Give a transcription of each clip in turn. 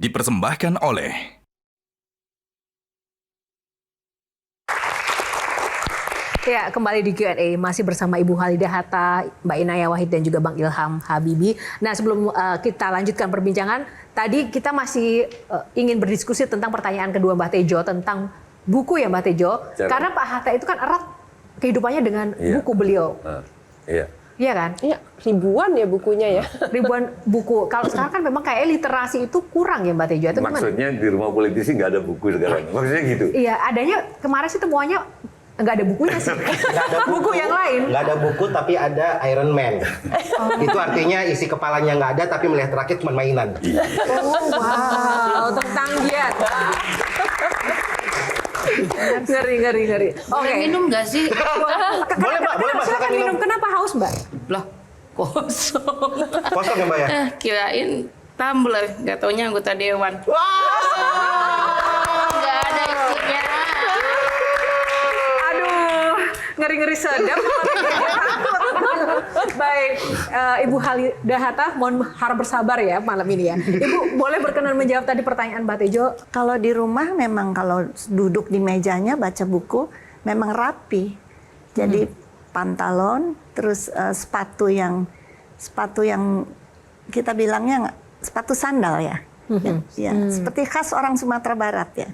dipersembahkan oleh Ya, kembali di Q&A masih bersama Ibu Halidah Hatta, Mbak Inaya Wahid dan juga Bang Ilham Habibie. Nah, sebelum kita lanjutkan perbincangan, tadi kita masih ingin berdiskusi tentang pertanyaan kedua Mbak Tejo tentang buku ya Mbak Tejo. Karena Pak Hatta itu kan erat kehidupannya dengan buku beliau. Iya. Iya kan? Iya, ribuan ya bukunya ya. Ribuan buku. Kalau sekarang kan memang kayak literasi itu kurang ya Mbak Tejo. Itu Maksudnya di rumah politisi nggak ada buku sekarang. Maksudnya gitu. Iya, adanya kemarin sih temuannya nggak ada bukunya sih. Nggak ada buku yang lain. Nggak ada buku tapi ada Iron Man. Itu artinya isi kepalanya nggak ada tapi melihat rakit cuma mainan. Oh wow, tentang giat. Ngeri. Boleh minum nggak sih? Boleh Mbak, boleh Mbak, Silakan minum. Kenapa haus Mbak? Loh, kosong. Kosong ya Mbak ya? Kirain tumbler, nggak taunya anggota dewan. Nggak ada isinya. Aduh, ngeri-ngeri sedap. Baik, Ibu Halidah Hatta, mohon harap bersabar ya malam ini ya. Ibu boleh berkenan menjawab tadi pertanyaan Mbak Tejo? Kalau di rumah memang kalau duduk di mejanya baca buku memang rapi. Jadi pantalon, terus sepatu yang kita bilangnya sepatu sandal ya. Ya, seperti khas orang Sumatera Barat ya.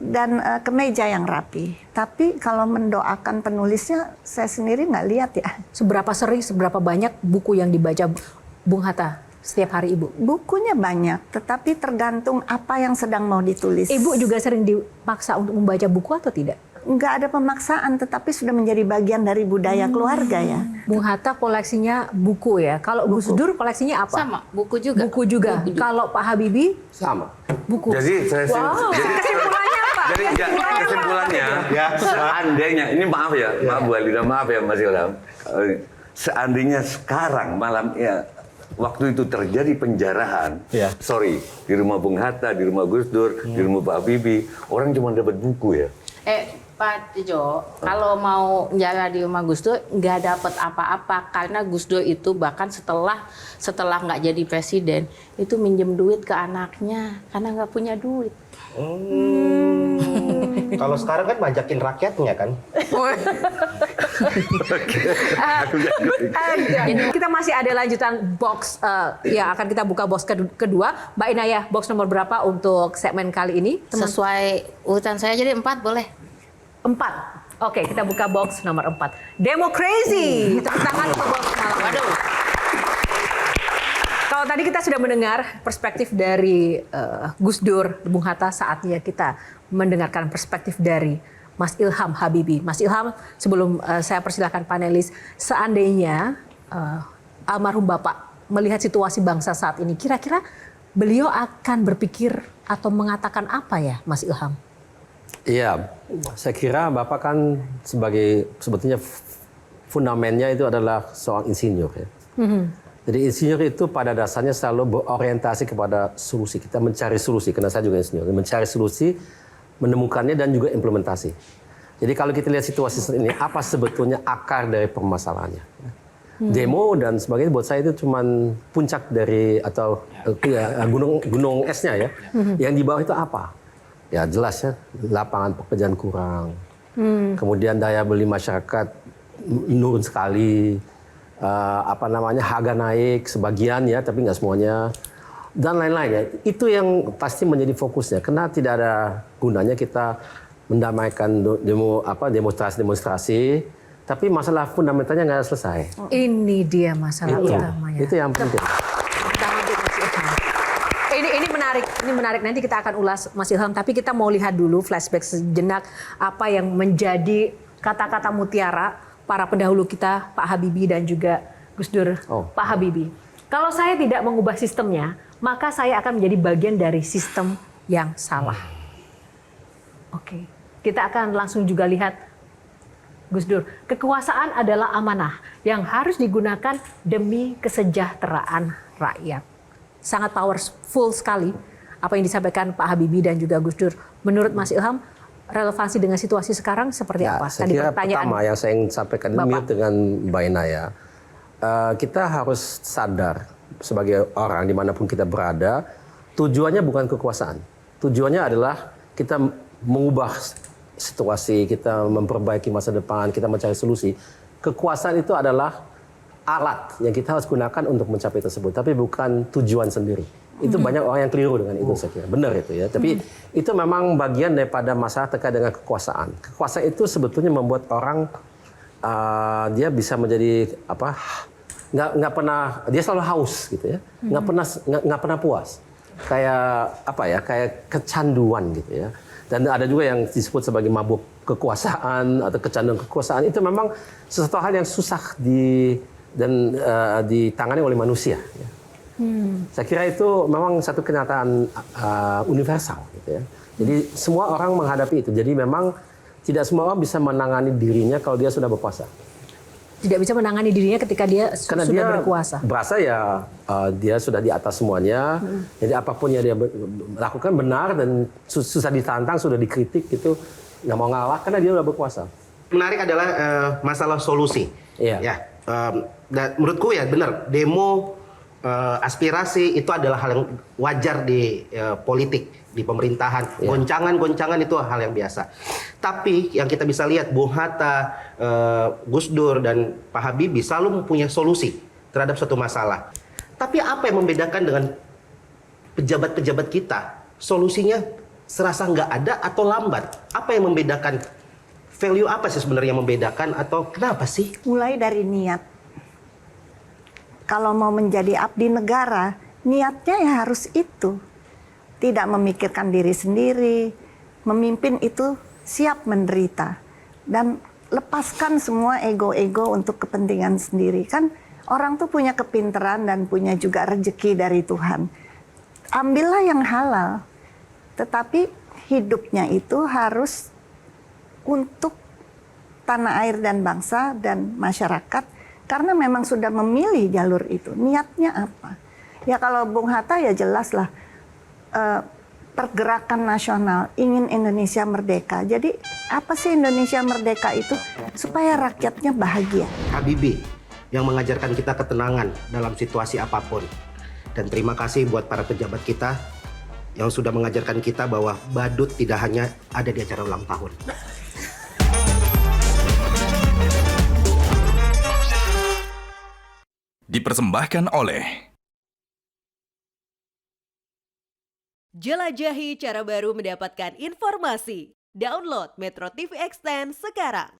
Dan kemeja yang rapi. Tapi kalau mendoakan penulisnya saya sendiri nggak lihat ya. Seberapa sering, seberapa banyak buku yang dibaca Bung Hatta setiap hari Ibu? Bukunya banyak, tetapi tergantung apa yang sedang mau ditulis. Ibu juga sering dipaksa untuk membaca buku atau tidak? Nggak ada pemaksaan, tetapi sudah menjadi bagian dari budaya keluarga ya. Bung Hatta koleksinya buku ya. Kalau Gus Dur koleksinya apa? Sama, buku juga. Buku juga. Kalau Pak Habibie? Sama. Buku. Jadi saya Kesimpulannya apa? Jadi kesimpulannya, seandainya, ini maaf ya, maaf Bu Halidah, maaf ya Mas Ilham. Seandainya sekarang malam ya, waktu itu terjadi penjarahan, sorry, di rumah Bung Hatta, di rumah Gus Dur, di rumah Pak Habibie, orang cuma dapat buku ya. Pak Tejo, kalau mau jalan di rumah Gus Dur nggak dapat apa-apa karena Gus Dur itu bahkan setelah nggak jadi presiden itu minjem duit ke anaknya karena nggak punya duit. Kalau sekarang kan bajakin rakyatnya kan. Kita masih ada lanjutan box yang akan kita buka box kedua. Mbak Inaya, box nomor berapa untuk segmen kali ini? Sesuai urutan saya jadi 4 boleh. 4. Oke, kita buka box nomor 4. Democracy. Tepuk tangan untuk box malam. Waduh. Kalau tadi kita sudah mendengar perspektif dari Gus Dur, Bung Hatta, saatnya kita mendengarkan perspektif dari Mas Ilham Habibie. Mas Ilham, sebelum saya persilakan panelis, seandainya almarhum Bapak melihat situasi bangsa saat ini, kira-kira beliau akan berpikir atau mengatakan apa ya, Mas Ilham? Iya, saya kira Bapak kan sebetulnya fundamennya itu adalah seorang insinyur ya. Jadi insinyur itu pada dasarnya selalu berorientasi kepada solusi. Kita mencari solusi, karena saya juga insinyur. Mencari solusi, menemukannya dan juga implementasi. Jadi kalau kita lihat situasi saat ini, apa sebetulnya akar dari permasalahannya? Demo dan sebagainya buat saya itu cuma puncak dari atau gunung esnya ya. Yang di bawah itu apa? Ya jelas ya, lapangan pekerjaan kurang. Kemudian daya beli masyarakat menurun sekali. Harga naik sebagian ya, tapi nggak semuanya. Dan lain-lain ya. Itu yang pasti menjadi fokusnya. Karena tidak ada gunanya kita mendamaikan demonstrasi, tapi masalah fundamentalnya nggak selesai. Ini dia masalah utamanya. Itu yang penting. Ini menarik. Nanti kita akan ulas Mas Ilham, tapi kita mau lihat dulu flashback sejenak apa yang menjadi kata-kata mutiara para pendahulu kita, Pak Habibie dan juga Gus Dur. Pak Habibie, kalau saya tidak mengubah sistemnya, maka saya akan menjadi bagian dari sistem yang salah. Oke, kita akan langsung juga lihat Gus Dur. Kekuasaan adalah amanah yang harus digunakan demi kesejahteraan rakyat. Sangat powerful sekali apa yang disampaikan Pak Habibie dan juga Gus Dur. Menurut Mas Ilham, relevansi dengan situasi sekarang seperti apa? Saya kira pertama yang saya ingin sampaikan mirip dengan Mbak Inaya. Kita harus sadar sebagai orang dimanapun kita berada tujuannya bukan kekuasaan. Tujuannya adalah kita mengubah situasi, kita memperbaiki masa depan, kita mencari solusi. Kekuasaan itu adalah alat yang kita harus gunakan untuk mencapai tersebut, tapi bukan tujuan sendiri. Itu banyak orang yang keliru dengan itu, saya kira. Benar itu ya. Tapi itu memang bagian daripada masalah terkait dengan kekuasaan. Kekuasaan itu sebetulnya membuat orang dia bisa menjadi nggak pernah, dia selalu haus gitu ya, nggak pernah puas, kayak kayak kecanduan gitu ya. Dan ada juga yang disebut sebagai mabuk kekuasaan atau kecanduan kekuasaan. Itu memang sesuatu hal yang susah ditangani oleh manusia ya. Saya kira itu memang satu kenyataan universal gitu ya. Jadi semua orang menghadapi itu. Jadi memang tidak semua orang bisa menangani dirinya kalau dia sudah berkuasa. Tidak bisa menangani dirinya ketika dia Karena sudah dia berkuasa. Berasa ya dia sudah di atas semuanya. Jadi apapun yang dia lakukan benar dan susah ditantang, sudah dikritik gitu, nggak mau ngalah karena dia sudah berkuasa. Menarik adalah masalah solusi. Iya. Ya, dan menurutku ya benar, demo aspirasi itu adalah hal yang wajar di politik, di pemerintahan. Goncangan-goncangan itu hal yang biasa. Tapi yang kita bisa lihat, Bung Hatta, Gus Dur, dan Pak Habibie selalu mempunyai solusi terhadap suatu masalah. Tapi apa yang membedakan dengan pejabat-pejabat kita? Solusinya serasa nggak ada atau lambat. Apa yang membedakan? Value apa sih sebenarnya yang membedakan atau kenapa sih? Mulai dari niat. Kalau mau menjadi abdi negara, niatnya ya harus itu. Tidak memikirkan diri sendiri, memimpin itu siap menderita. Dan lepaskan semua ego-ego untuk kepentingan sendiri. Kan orang tuh punya kepintaran dan punya juga rezeki dari Tuhan. Ambillah yang halal. Tetapi hidupnya itu harus untuk tanah air dan bangsa dan masyarakat, karena memang sudah memilih jalur itu. Niatnya apa? Ya kalau Bung Hatta ya jelas lah, pergerakan nasional ingin Indonesia merdeka. Jadi apa sih Indonesia merdeka itu? Supaya rakyatnya bahagia. Habibie yang mengajarkan kita ketenangan dalam situasi apapun. Dan terima kasih buat para pejabat kita yang sudah mengajarkan kita bahwa badut tidak hanya ada di acara ulang tahun. Dipersembahkan oleh Jelajahi cara baru mendapatkan informasi. Download Metro TV Extend sekarang.